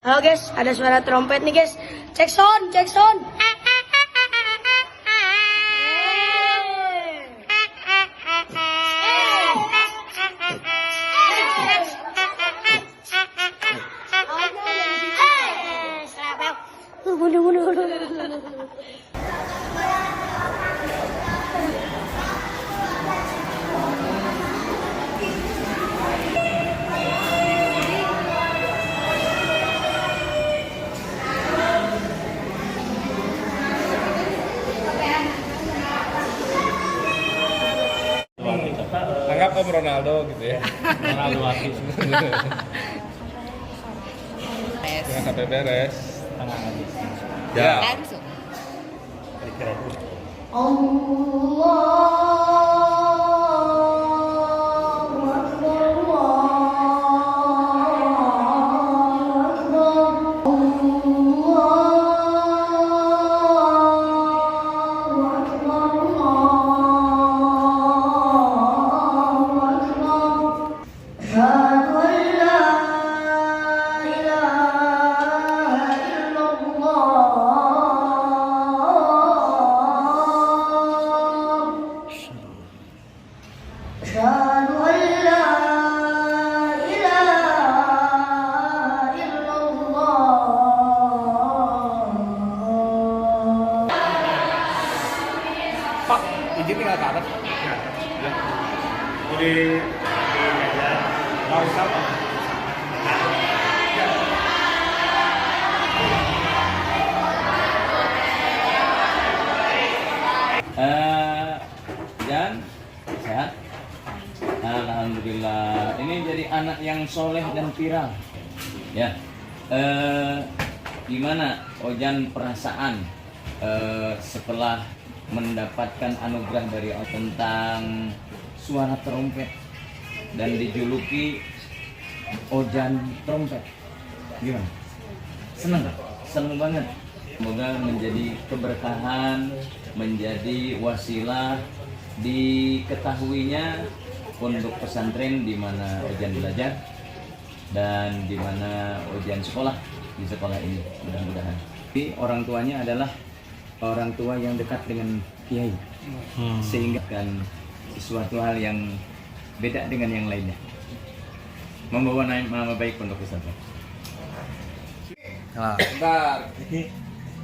Halo guys, ada suara trompet nih guys. Cek sound, cek sound. Mundur. Anggap Om Ronaldo gitu ya. Ronaldo habis. Jangan sampai beres. Tangan habis. Ya. Langsung. Pak, izin tinggal ke atas. Di meja. Mau sama? Dan sehat. Alhamdulillah. Ini jadi anak yang soleh dan viral. Ya. Gimana Ojan perasaan setelah mendapatkan anugerah dari Allah tentang suara trompet dan dijuluki Ojan trompet? Gimana? Seneng? Seneng banget. Semoga menjadi keberkahan, menjadi wasilah diketahuinya pondok pesantren di mana Ojan belajar dan di mana Ojan sekolah di sekolah ini, mudah-mudahan. Jadi orang tuanya adalah orang tua yang dekat dengan kiai, sehingga kan sesuatu hal yang beda dengan yang lainnya, membawa nama baik pondok pesantren. Bentar.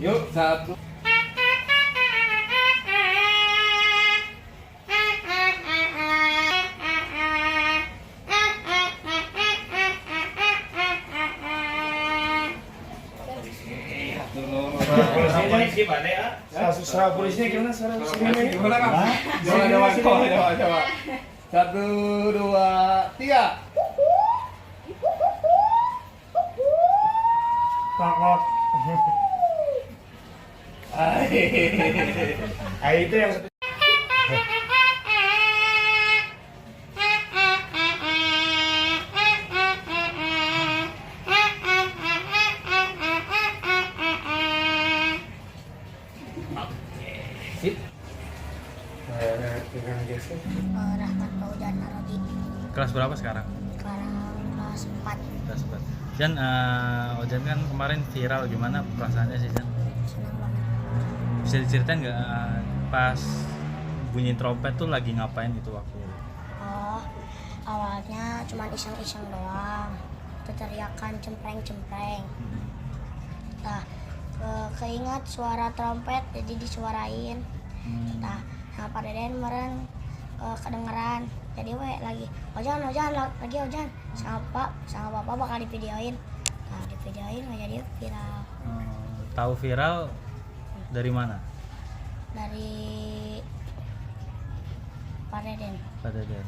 Yuk, satu. Polisi mana ya? Suara polisinya gimana? Suara polisinya gimana, Kang? Coba. 1, 2, 3. Kakak. Itu yang Rahmat Paudan Narodi. Kelas berapa sekarang? Sekarang kelas 4. Kelas 4. Jan, Ojan kan kemarin viral, gimana perasaannya sih Jan? Senang banget. Bisa diceritain nggak pas bunyi trompet tuh lagi ngapain gitu waktu? Oh, awalnya cuma iseng-iseng doang. Itu teriakan cempreng-cempreng. Nah, keingat suara trompet jadi disuarain. Nah, sama Pak Deden kemarin kedengeran. Jadi lagi Ojan lagi Ojan sama bapak bakal divideoin. Nah, divideoin nggak jadi viral. Tahu viral dari mana? Dari Pak Deden. Pak Deden.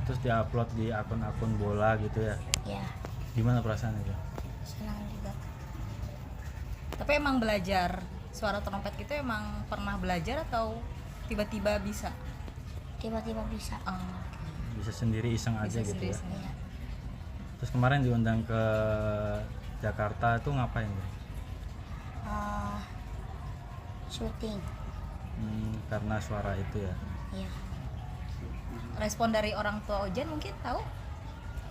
Terus diupload di akun-akun bola gitu ya? Ya, Gimana perasaannya itu? senang juga. Tapi emang belajar suara trompet gitu emang pernah belajar atau tiba-tiba bisa? Tiba-tiba bisa. Oh, Bisa sendiri iseng aja bisa gitu ya? sendiri. Iya. Terus kemarin diundang ke Jakarta tuh ngapain ya? Syuting. Karena suara itu ya? Iya. Respon dari orang tua Ojan mungkin tahu?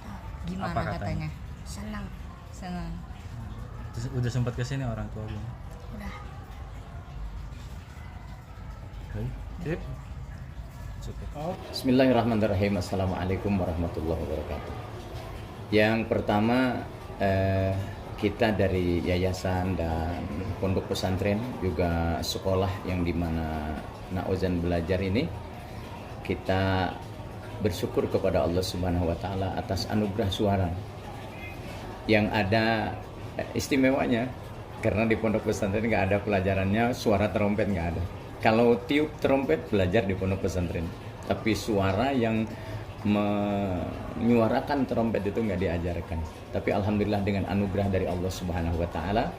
Tahu. Gimana Apa katanya? katanya? Senang. Senang. Udah sempat kesini orang tua belum? Udah. Sip. Cukup. Bismillahirrahmanirrahim. Assalamualaikum warahmatullahi wabarakatuh. Yang pertama, kita dari yayasan dan pondok pesantren juga sekolah yang dimana Nak Ozan belajar ini, kita bersyukur kepada Allah Subhanahu wa Ta'ala atas anugerah suara yang ada istimewanya, karena di pondok pesantren nggak ada pelajarannya suara trompet, nggak ada. Kalau tiup trompet belajar di pondok pesantren, tapi suara yang menyuarakan trompet itu nggak diajarkan. Tapi alhamdulillah dengan anugerah dari Allah Subhanahu wa Ta'ala,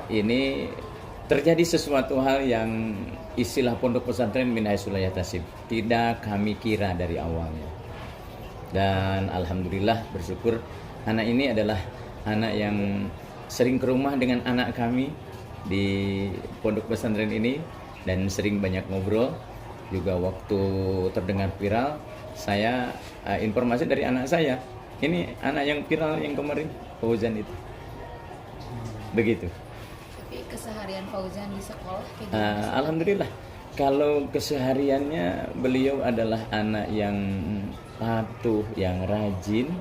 ini terjadi sesuatu hal yang istilah pondok pesantren min haitsu la yahtasib, tidak kami kira dari awalnya. Dan alhamdulillah bersyukur anak ini adalah anak yang sering ke rumah dengan anak kami di pondok pesantren ini dan sering banyak ngobrol. Juga waktu terdengar viral, saya informasi dari anak saya, ini anak yang viral yang kemarin, Fauzan itu. Begitu. Tapi keseharian Fauzan di sekolah kayak gimana? Alhamdulillah, kalau kesehariannya beliau adalah anak yang patuh, yang rajin,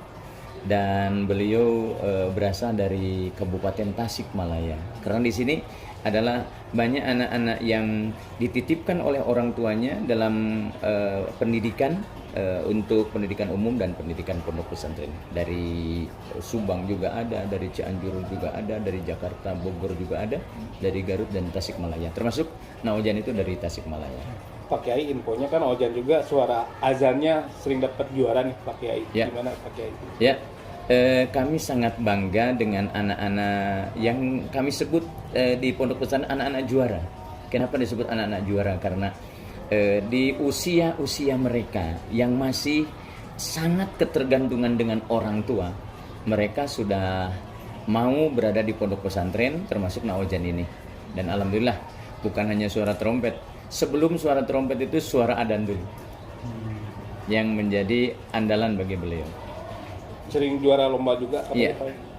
dan beliau berasal dari Kabupaten Tasikmalaya. Karena di sini adalah banyak anak-anak yang dititipkan oleh orang tuanya dalam pendidikan, untuk pendidikan umum dan pendidikan pondok pesantren. Dari Subang juga ada, dari Cianjur juga ada, dari Jakarta, Bogor juga ada, dari Garut dan Tasikmalaya. Termasuk Naojan itu dari Tasikmalaya. Pak Kiai, infonya kan Ojan juga suara azannya sering dapat juara nih Pak Kiai. Ya. Gimana Pak Kiai? Ya, kami sangat bangga dengan anak-anak yang kami sebut di pondok pesantren anak-anak juara. Kenapa disebut anak-anak juara? Karena di usia-usia mereka yang masih sangat ketergantungan dengan orang tua, mereka sudah mau berada di pondok pesantren, termasuk Naojan ini. Dan alhamdulillah, bukan hanya suara trompet. Sebelum suara trompet itu suara adzan dulu, yang menjadi andalan bagi beliau. Sering juara lomba juga apa Iya. Pak?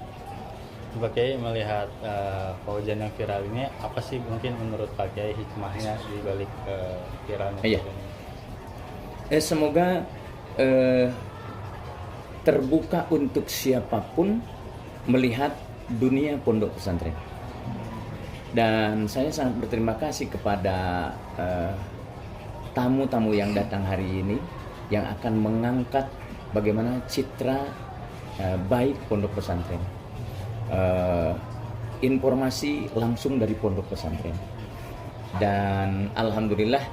Pak Kiai melihat Fauzan yang viral ini, apa sih mungkin menurut Pak Kiai hikmahnya di balik viralnya? Iya. Semoga terbuka untuk siapapun melihat dunia pondok pesantren. Dan saya sangat berterima kasih kepada tamu-tamu yang datang hari ini, yang akan mengangkat bagaimana citra baik pondok pesantren. Informasi langsung dari pondok pesantren. Dan alhamdulillah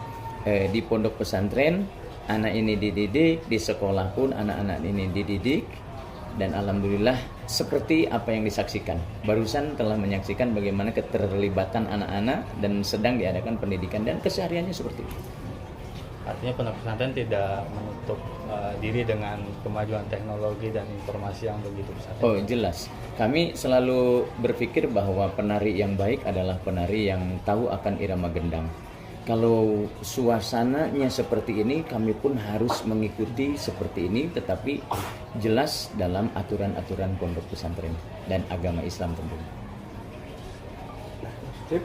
di pondok pesantren anak ini dididik, di sekolah pun anak-anak ini dididik, dan alhamdulillah seperti apa yang disaksikan. Barusan telah menyaksikan bagaimana keterlibatan anak-anak dan sedang diadakan pendidikan dan kesehariannya seperti itu. Artinya pondok pesantren tidak menutup diri dengan kemajuan teknologi dan informasi yang begitu besar. Oh jelas, kami selalu berpikir bahwa penari yang baik adalah penari yang tahu akan irama gendang. Kalau suasananya seperti ini, kami pun harus mengikuti seperti ini, tetapi jelas dalam aturan-aturan pondok pesantren dan agama Islam tentunya. Sip.